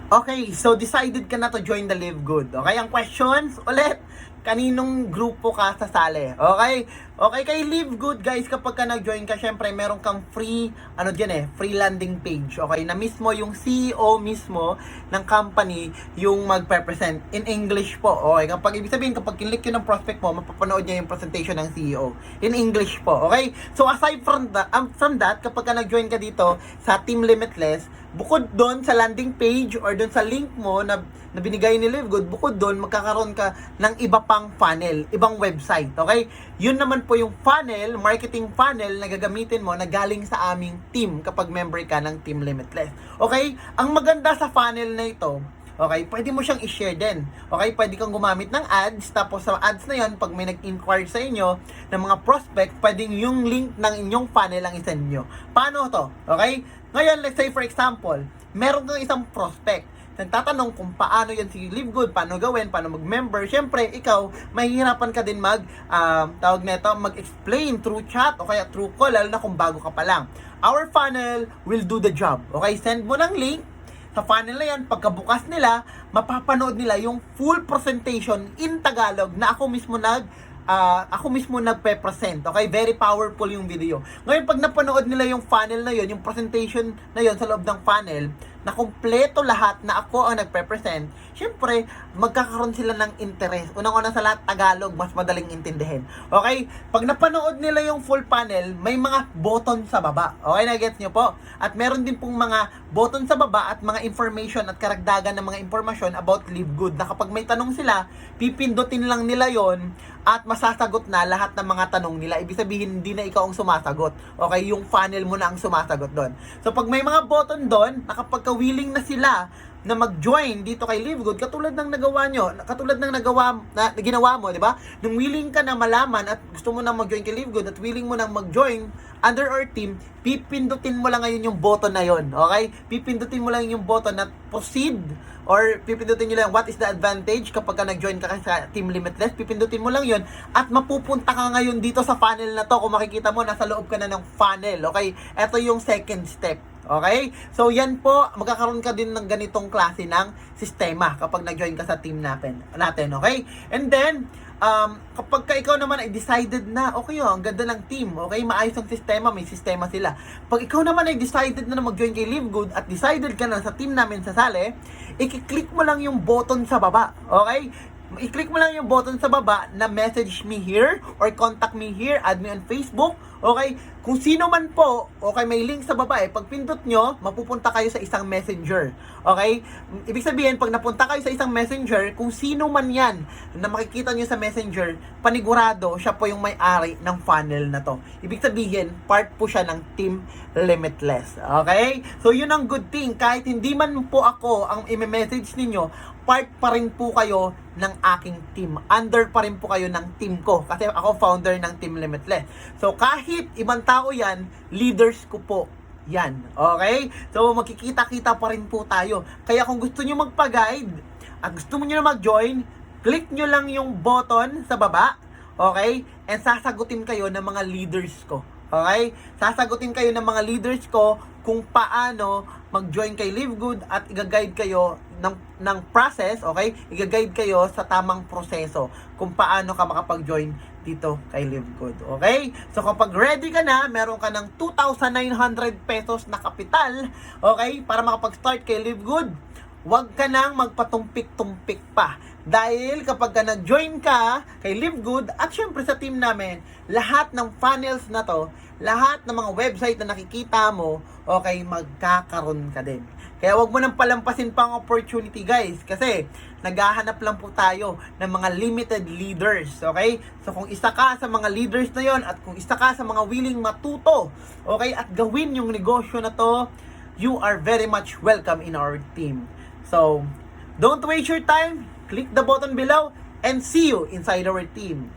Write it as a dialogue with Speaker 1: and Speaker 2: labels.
Speaker 1: Okay, so decided ka na to join the Live Good. Okay, ang questions ulit, kaninong grupo ka sasali? Okay? Okay, kay Live Good guys, kapag ka nag-join ka, syempre meron kang free, free landing page. Okay, na mismo yung CEO mismo ng company yung magpe-present in English po. Okay, kapag ibig sabihin, kapag kinlik yun ng prospect mo, mapapanood niya yung presentation ng CEO in English po. Okay? So aside from that, kapag ka nag-join ka dito sa Team Limitless, bukod doon sa landing page or doon sa link mo na binigay ni LiveGood, bukod doon magkakaroon ka ng iba pang funnel, ibang website, okay? Yun naman po yung funnel, marketing funnel na gagamitin mo na galing sa aming team kapag member ka ng Team Limitless. Okay? Ang maganda sa funnel na ito, okay, pwede mo siyang i-share din. Okay, pwede kang gumamit ng ads, tapos sa ads na yon, pag may nag-inquire sa inyo ng mga prospect, pwedeng yung link ng inyong funnel ang isend nyo. Paano to? Okay? Ngayon, let's say for example, meron kang isang prospect. Nagtatanong kung paano yan si Live Good, paano gawin, paano mag-member. Siyempre, ikaw, mahihirapan ka din mag-explain through chat o kaya through call, lalo na kung bago ka pa lang. Our funnel will do the job. Okay, send mo ng link. Sa funnel na yan, pagkabukas nila, mapapanood nila yung full presentation in Tagalog na ako mismo nagpe-present. Okay? Very powerful yung video. Ngayon, pag napanood nila yung funnel na yon, yung presentation na yon sa loob ng funnel, na kompleto lahat na ako ang nagpe-present, syempre, magkakaroon sila ng interest. Unang-una sa lahat, Tagalog, mas madaling intindihin. Okay? Pag napanood nila yung full panel, may mga button sa baba. Okay, na-gets nyo po? At meron din pong mga button sa baba at mga information at karagdagan ng mga information about Live Good, na kapag may tanong sila, pipindutin lang nila yon at masasagot na lahat ng mga tanong nila. Ibig sabihin, hindi na ikaw ang sumasagot. Okay? Yung funnel mo na ang sumasagot doon. So, pag may mga button doon, na kapag willing na sila na mag-join dito kay Live Good, katulad ng ginawa mo, di ba? Nung willing ka na malaman at gusto mo na mag-join kay Live Good at willing mo na mag-join under our team, pipindutin mo lang ngayon yung button na yon, okay? Pipindutin mo lang yung button na proceed, or pipindutin nyo lang what is the advantage kapag ka nag-join ka sa Team Limitless, pipindutin mo lang yon at mapupunta ka ngayon dito sa funnel na to. Kung makikita mo, nasa loob ka na ng funnel, okay? Ito yung second step. Okay? So, yan po, magkakaroon ka din ng ganitong klase ng sistema kapag nag-join ka sa team natin. Okay? And then, kapag ka ikaw naman ay decided na, okay ang ganda ng team, okay, maayos ang sistema, may sistema sila. Pag ikaw naman ay decided na mag-join kay Live Good at decided ka na sa team namin sasali, i-click mo lang yung button sa baba. Okay? I-click mo lang yung button sa baba na message me here or contact me here, add me on Facebook. Okay? Kung sino man po, okay, may link sa baba pag pindot nyo, mapupunta kayo sa isang messenger. Okay? Ibig sabihin, pag napunta kayo sa isang messenger, kung sino man yan na makikita nyo sa messenger, panigurado, siya po yung may-ari ng funnel na to. Ibig sabihin, part po siya ng Team Limitless. Okay? So, yun ang good thing. Kahit hindi man po ako ang i-message ninyo, part pa rin po kayo ng aking team. Under pa rin po kayo ng team ko. Kasi ako founder ng Team Limitless. So, kahit ibang tao yan, leaders ko po yan. Okay? So, magkikita-kita pa rin po tayo. Kaya kung gusto nyo magpa-guide at gusto nyo na mag-join, click nyo lang yung button sa baba. Okay? And sasagutin kayo ng mga leaders ko. Okay? Sasagutin kayo ng mga leaders ko kung paano mag-join kay Live Good at i-guide kayo ng process, okay? I-guide kayo sa tamang proseso kung paano ka makapag-join dito kay Live Good, okay? So kapag ready ka na, meron ka ng 2,900 pesos na kapital, okay? Para makapag-start kay Live Good, huwag ka nang magpatumpik-tumpik pa. Dahil kapag ka nag-join ka kay Live Good at syempre sa team namin, lahat ng funnels na to, lahat ng mga website na nakikita mo, okay, magkakaroon ka din. Kaya wag mo nang palampasin pa ang opportunity, guys. Kasi naghahanap lang po tayo ng mga limited leaders, okay? So kung isa ka sa mga leaders na yon at kung isa ka sa mga willing matuto, okay, at gawin yung negosyo na to, you are very much welcome in our team. So, don't waste your time. Click the button below and see you inside our team.